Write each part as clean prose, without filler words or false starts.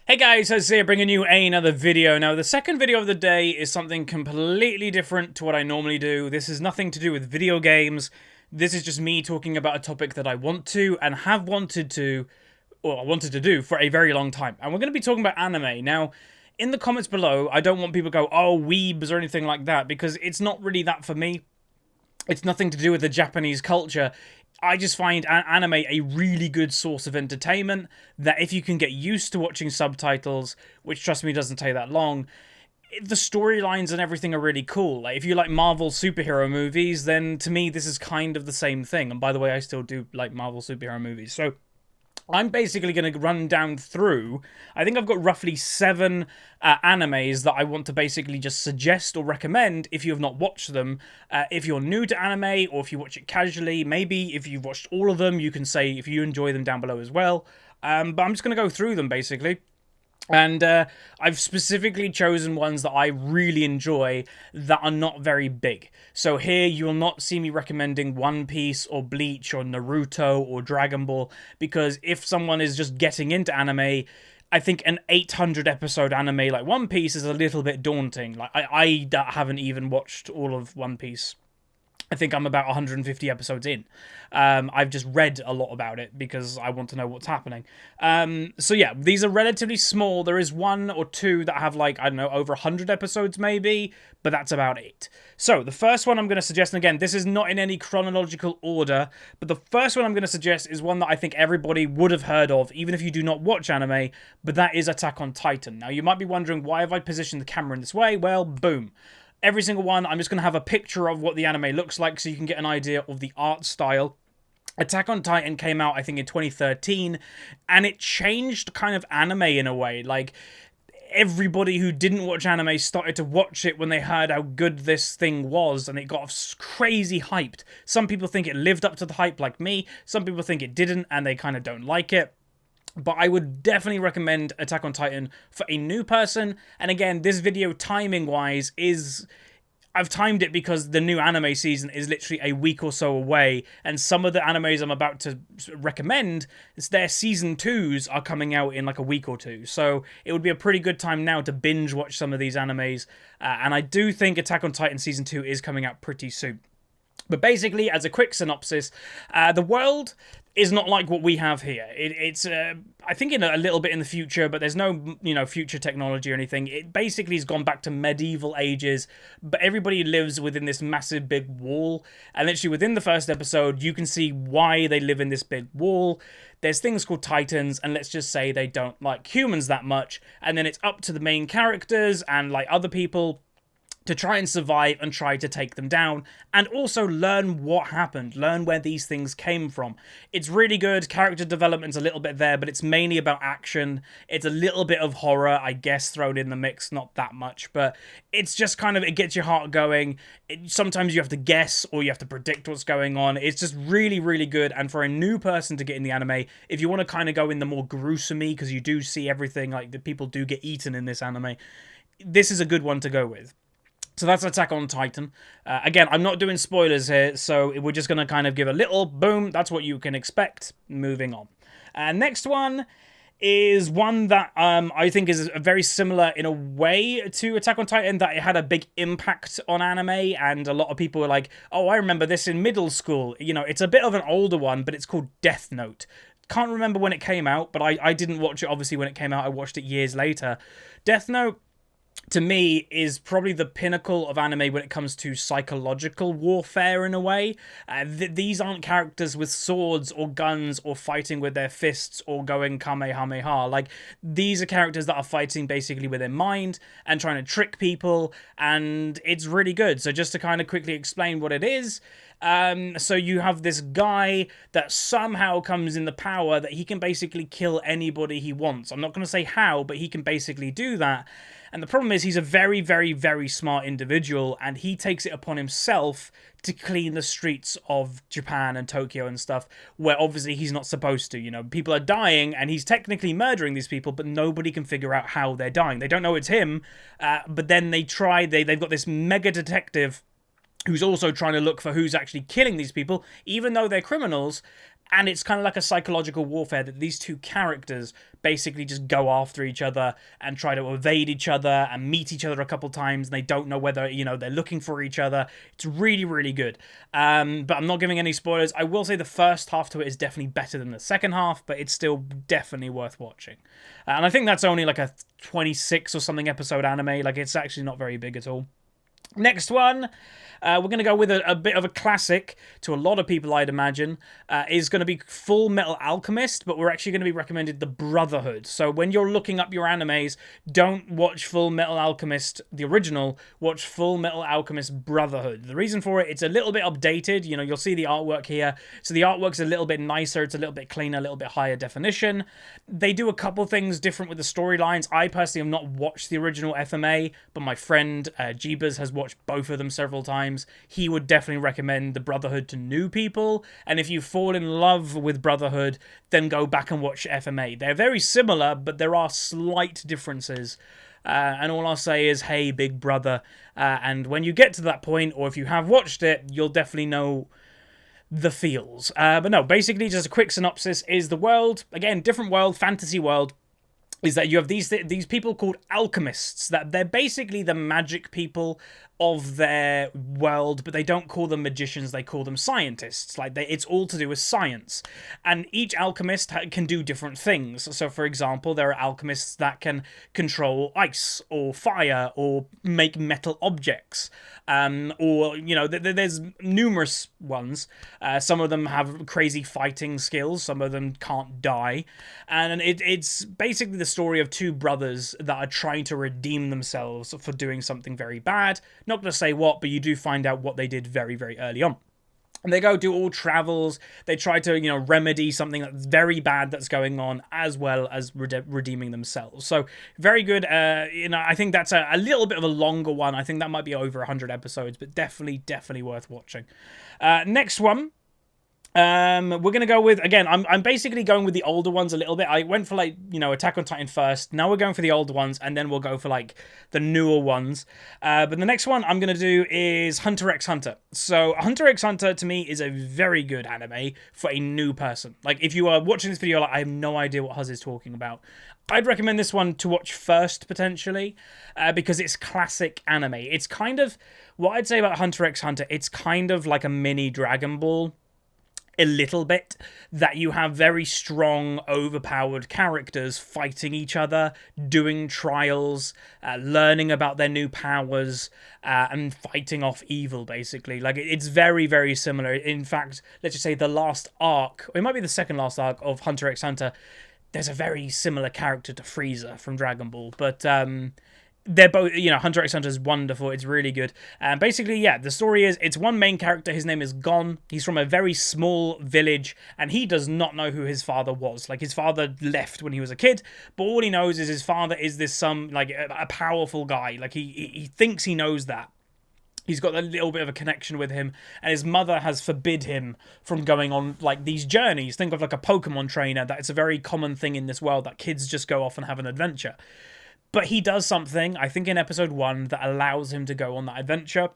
Hey guys, Huzzy here bringing you another video. Now, the second video of the day is something completely different to what I normally do. This is nothing to do with video games. This is just me talking about a topic that I want to and have wanted to, or I wanted to do for a very long time. And we're going to be talking about anime. Now, in the comments below, I don't want people to go, oh, weebs or anything like that, because it's not really that for me. It's nothing to do with the Japanese culture. I just find anime a really good source of entertainment that if you can get used to watching subtitles, which trust me doesn't take that long, the storylines and everything are really cool. Like if you like Marvel superhero movies, then to me this is kind of the same thing. And by the way, I still do like Marvel superhero movies. So I'm basically going to run down through, I think I've got roughly 7 animes that I want to basically just suggest or recommend if you have not watched them. If you're new to anime or if you watch it casually, maybe if you've watched all of them, you can say if you enjoy them down below as well. But I'm just going to go through them basically. And I've specifically chosen ones that I really enjoy that are not very big. So here you will not see me recommending One Piece or Bleach or Naruto or Dragon Ball, because if someone is just getting into anime, I think an 800 episode anime like One Piece is a little bit daunting. Like I haven't even watched all of One Piece. I think I'm about 150 episodes in. I've just read a lot about it because I want to know what's happening. So yeah, these are relatively small. There is 1 or 2 that have like, I don't know, over 100 episodes maybe, but that's about it. So the first one I'm going to suggest, and again, this is not in any chronological order, but the first one I'm going to suggest is one that I think everybody would have heard of, even if you do not watch anime, but that is Attack on Titan. Now, you might be wondering, why have I positioned the camera in this way? Well, boom. Every single one, I'm just going to have a picture of what the anime looks like so you can get an idea of the art style. Attack on Titan came out, I think, in 2013, and it changed kind of anime in a way. Like, everybody who didn't watch anime started to watch it when they heard how good this thing was, and it got crazy hyped. Some people think it lived up to the hype like me. Some people think it didn't, and they kind of don't like it. But I would definitely recommend Attack on Titan for a new person. And again, this video timing-wise is... I've timed it because the new anime season is literally a week or so away. And some of the animes I'm about to recommend, their season 2s are coming out in like a week or 2. So it would be a pretty good time now to binge watch some of these animes. And I do think Attack on Titan season 2 is coming out pretty soon. But basically, as a quick synopsis, the world is not like what we have here. It's, I think, in a little bit in the future, but there's no, future technology or anything. It basically has gone back to medieval ages, but everybody lives within this massive big wall. And literally within the first episode, you can see why they live in this big wall. There's things called Titans, and let's just say they don't like humans that much. And then it's up to the main characters and like other people to try and survive and try to take them down, and also learn what happened, learn where these things came from. It's really good. Character development's a little bit there, but it's mainly about action. It's a little bit of horror, I guess, thrown in the mix, not that much, but it's just kind of, it gets your heart going. Sometimes you have to guess or you have to predict what's going on. It's just really, really good, and for a new person to get in the anime, if you want to kind of go in the more gruesome-y, because you do see everything, like the people do get eaten in this anime, this is a good one to go with. So that's Attack on Titan. Again, I'm not doing spoilers here, so we're just going to kind of give a little boom. That's what you can expect. Moving on. Next one is one that I think is very similar in a way to Attack on Titan, that it had a big impact on anime, and a lot of people were like, oh, I remember this in middle school. It's a bit of an older one, but it's called Death Note. Can't remember when it came out, but I didn't watch it, obviously, when it came out. I watched it years later. Death Note, to me, is probably the pinnacle of anime when it comes to psychological warfare in a way. These aren't characters with swords or guns or fighting with their fists or going kamehameha. Like, these are characters that are fighting basically with their mind and trying to trick people, and it's really good. So just to kind of quickly explain what it is, so you have this guy that somehow comes in the power that he can basically kill anybody he wants. I'm not going to say how, but he can basically do that. And the problem is he's a very, very, very smart individual, and he takes it upon himself to clean the streets of Japan and Tokyo and stuff, where obviously he's not supposed to. People are dying, and he's technically murdering these people, but nobody can figure out how they're dying. They don't know it's him, but then they've got this mega detective who's also trying to look for who's actually killing these people, even though they're criminals. And it's kind of like a psychological warfare that these two characters basically just go after each other and try to evade each other and meet each other a couple times, and they don't know whether, you know, they're looking for each other. It's really, really good. But I'm not giving any spoilers. I will say the first half to it is definitely better than the second half, but it's still definitely worth watching. And I think that's only like a 26 or something episode anime. Like, it's actually not very big at all. Next one, we're going to go with a bit of a classic to a lot of people, I'd imagine, is going to be Full Metal Alchemist, but we're actually going to be recommended the Brotherhood. So when you're looking up your animes, don't watch Full Metal Alchemist, the original, watch Full Metal Alchemist Brotherhood. The reason for it, it's a little bit updated. You know, you'll see the artwork here. So the artwork's a little bit nicer, it's a little bit cleaner, a little bit higher definition. They do a couple things different with the storylines. I personally have not watched the original FMA, but my friend Jeebers has watched both of them several times. He would definitely recommend the Brotherhood to new people, and if you fall in love with Brotherhood, then go back and watch FMA. They're very similar, but there are slight differences. And all I'll say is, hey, big brother. And when you get to that point, or if you have watched it, you'll definitely know the feels. But no, basically, just a quick synopsis is the world, again, different world, fantasy world, is that you have these people called alchemists, that they're basically the magic people of their world, but they don't call them magicians, they call them scientists. Like, it's all to do with science. And each alchemist can do different things. So, for example, there are alchemists that can control ice, or fire, or make metal objects. Or, you know, there's numerous ones. Some of them have crazy fighting skills, some of them can't die. And it's basically the story of two brothers that are trying to redeem themselves for doing something very bad. Not going to say what, but you do find out what they did very, very early on. And they go do all travels. They try to, you know, remedy something that's very bad that's going on, as well as redeeming themselves. So, very good. You know, I think that's a little bit of a longer one. I think that might be over 100 episodes, but definitely worth watching. Next one. We're gonna go with, again, I'm basically going with the older ones a little bit. I went for, like, you know, Attack on Titan first. Now we're going for the older ones, and then we'll go for, like, the newer ones. But the next one I'm gonna do is Hunter x Hunter. So Hunter x Hunter, to me, is a very good anime for a new person. Like, if you are watching this video, like, I have no idea what Huzz is talking about, I'd recommend this one to watch first, potentially, because it's classic anime. It's kind of, what I'd say about Hunter x Hunter, it's kind of like a mini Dragon Ball, a little bit, that you have very strong, overpowered characters fighting each other, doing trials, learning about their new powers, and fighting off evil, basically. Like, it's very, very similar. In fact, let's just say the last arc, or it might be the second last arc of Hunter x Hunter, there's a very similar character to Frieza from Dragon Ball, but they're both, you know, Hunter x Hunter is wonderful. It's really good. And basically, yeah, the story is, it's one main character. His name is Gon. He's from a very small village, and he does not know who his father was. Like, his father left when he was a kid, but all he knows is his father is this like a powerful guy. Like, he thinks he knows that. He's got a little bit of a connection with him, and his mother has forbid him from going on, like, these journeys. Think of, like, a Pokemon trainer. That it's a very common thing in this world that kids just go off and have an adventure. But he does something, I think in episode 1, that allows him to go on that adventure.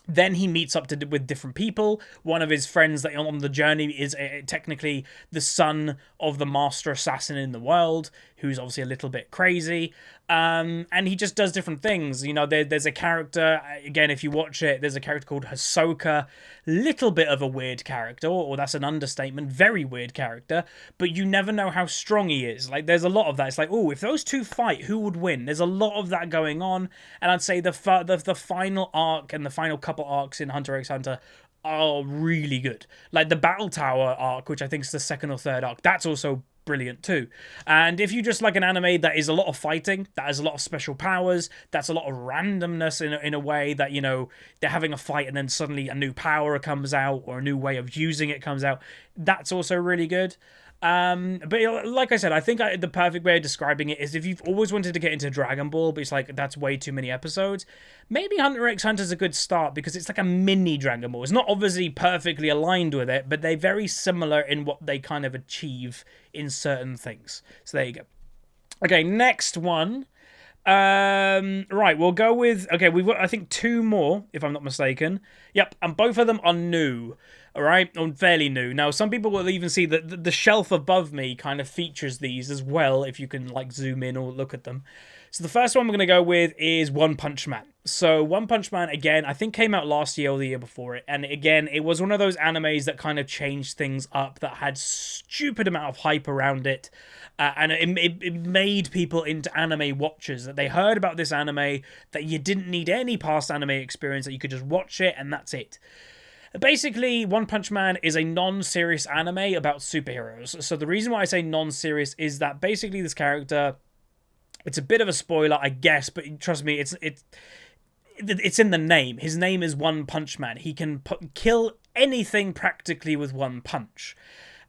Then he meets up with different people. One of his friends that on the journey is technically the son of the master assassin in the world, who's obviously a little bit crazy. And he just does different things. You know, there's a character, again, if you watch it, there's a character called Hisoka. Little bit of a weird character, or that's an understatement, very weird character, but you never know how strong he is. Like, there's a lot of that. It's like, oh, if those two fight, who would win? There's a lot of that going on, and I'd say the final arc and the final couple arcs in Hunter x Hunter are really good. Like, the Battle Tower arc, which I think is the second or third arc, that's also brilliant too. And if you just like an anime that is a lot of fighting, that has a lot of special powers, that's a lot of randomness in a way that, you know, they're having a fight and then suddenly a new power comes out, or a new way of using it comes out, that's also really good. But like I said, I think the perfect way of describing it is, if you've always wanted to get into Dragon Ball, but it's like, that's way too many episodes, maybe Hunter x Hunter is a good start, because it's like a mini Dragon Ball. It's not obviously perfectly aligned with it, but they're very similar in what they kind of achieve in certain things. So there you go. Okay, next one. Right, we'll go with, okay, we've got, I think, 2 more, if I'm not mistaken. Yep, and both of them are new. All right, I'm fairly new. Now, some people will even see that the shelf above me kind of features these as well, if you can like zoom in or look at them. So the first one we're going to go with is One Punch Man. So One Punch Man, again, I think came out last year or the year before it. And again, it was one of those animes that kind of changed things up, that had stupid amount of hype around it. And it made people into anime watchers, that they heard about this anime, that you didn't need any past anime experience, that you could just watch it and that's it. Basically, One Punch Man is a non-serious anime about superheroes. So the reason why I say non-serious is that basically this character, it's a bit of a spoiler, I guess, but trust me, it's in the name. His name is One Punch Man. He can kill anything practically with one punch.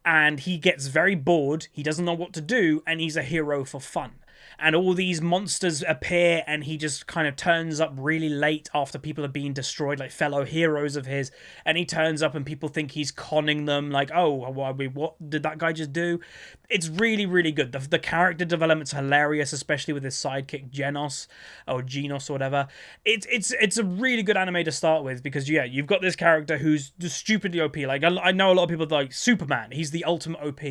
And he gets very bored, he doesn't know what to do, and he's a hero for fun. And all these monsters appear, and he just kind of turns up really late after people have been destroyed, like fellow heroes of his. And he turns up and people think he's conning them, like, oh, what did that guy just do? It's really, really good. The character development's hilarious, especially with his sidekick Genos, or Genos or whatever. It's a really good anime to start with, because, yeah, you've got this character who's just stupidly OP. Like, I know a lot of people like Superman. He's the ultimate OP.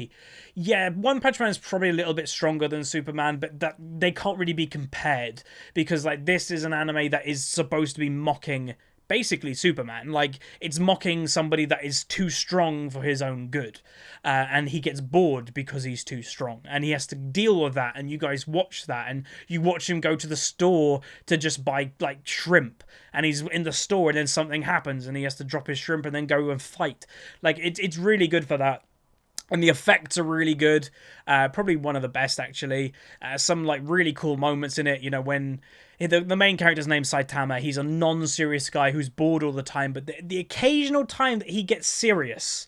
Yeah, One Punch Man is probably a little bit stronger than Superman, but that they can't really be compared, because like this is an anime that is supposed to be mocking basically Superman. Like, it's mocking somebody that is too strong for his own good, and he gets bored because he's too strong, and he has to deal with that. And you guys watch that, and you watch him go to the store to just buy like shrimp, and he's in the store and then something happens and he has to drop his shrimp and then go and fight. Like, it's really good for that. And the effects are really good. Probably one of the best, actually. Some like really cool moments in it. You know, when the main character's named Saitama, he's a non-serious guy who's bored all the time. But the occasional time that he gets serious,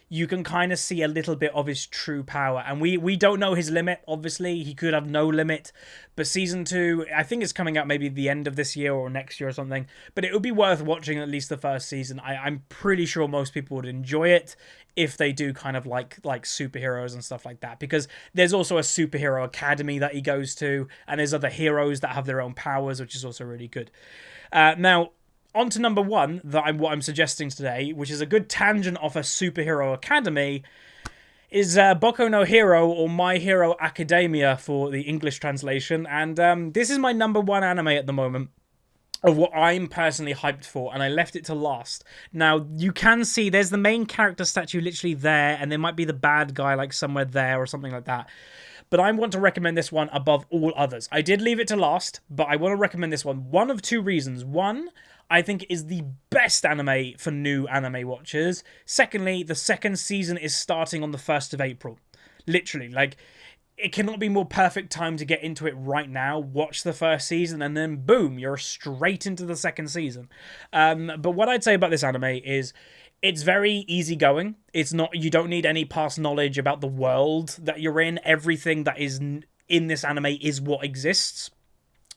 you can kind of see a little bit of his true power. And we don't know his limit, obviously. He could have no limit. But Season 2, I think it's coming out maybe the end of this year or next year or something. But it would be worth watching at least the first season. I'm pretty sure most people would enjoy it if they do kind of like superheroes and stuff like that. Because there's also a superhero academy that he goes to. And there's other heroes that have their own powers, which is also really good. Now, on to number one, what I'm suggesting today, which is a good tangent off a superhero academy, is Boku no Hero, or My Hero Academia for the English translation. And this is my number one anime at the moment, of what I'm personally hyped for, and I left it to last. Now, you can see there's the main character statue literally there, and there might be the bad guy like somewhere there or something like that. But I want to recommend this one above all others. I did leave it to last, but I want to recommend this one. One of two reasons. One, I think is the best anime for new anime watchers. Secondly, the second season is starting on the 1st of April. Literally, like, it cannot be more perfect time to get into it right now. Watch the first season and then boom, you're straight into the second season. But what I'd say about this anime is it's very easygoing. It's not, you don't need any past knowledge about the world that you're in. Everything that is in this anime is what exists.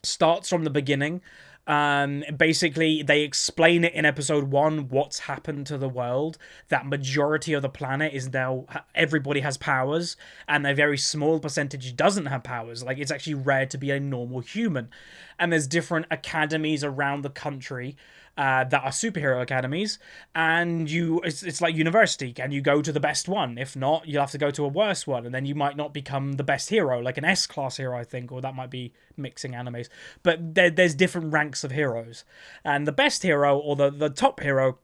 Starts from the beginning. Basically, they explain it in episode 1 what's happened to the world. That majority of the planet is now, everybody has powers, and a very small percentage doesn't have powers. Like, it's actually rare to be a normal human. And there's different academies around the country that are superhero academies, and it's like university. Can you go to the best one? If not, you'll have to go to a worse one, and then you might not become the best hero, like an S-class hero, I think, or that might be mixing animes. But there's different ranks of heroes, and the best hero, or the top hero,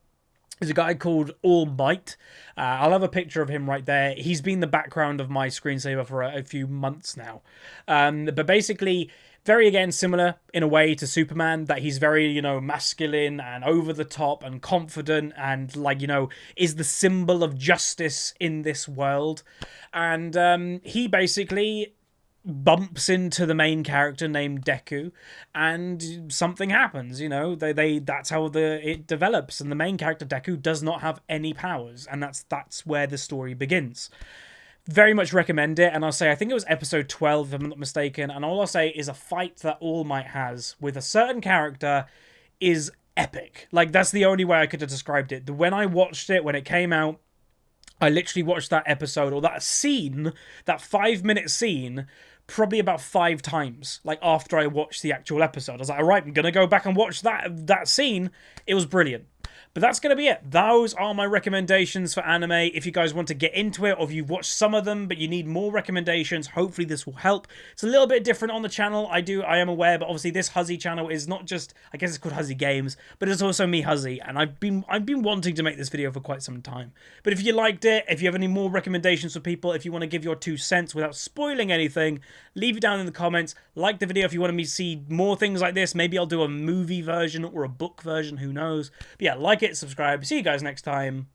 is a guy called All Might. I'll have a picture of him right there. He's been the background of my screensaver for a few months now. But basically, very, again, similar in a way to Superman, that he's very, masculine and over the top and confident and, is the symbol of justice in this world. And he basically bumps into the main character named Deku, and something happens. That's how it develops, and the main character Deku does not have any powers, and that's where the story begins. Very much recommend it, and I'll say I think it was episode 12 if I'm not mistaken, and all I'll say is a fight that All Might has with a certain character is epic. Like, that's the only way I could have described it. When I watched it, when it came out, I literally watched that episode, or that scene, that 5-minute scene, probably about 5 times, like, after I watched the actual episode. I was like, all right, I'm going to go back and watch that scene. It was brilliant. But that's going to be it. Those are my recommendations for anime. If you guys want to get into it, or if you've watched some of them but you need more recommendations, hopefully this will help. It's a little bit different on the channel, I am aware, but obviously this Huzzy channel is not just, I guess it's called HuzzyGames, but it's also me, Huzzy, and I've been wanting to make this video for quite some time. But if you liked it, if you have any more recommendations for people, if you want to give your 2 cents without spoiling anything, leave it down in the comments. Like the video if you want me to see more things like this. Maybe I'll do a movie version or a book version, who knows. But yeah, like it, subscribe. See you guys next time.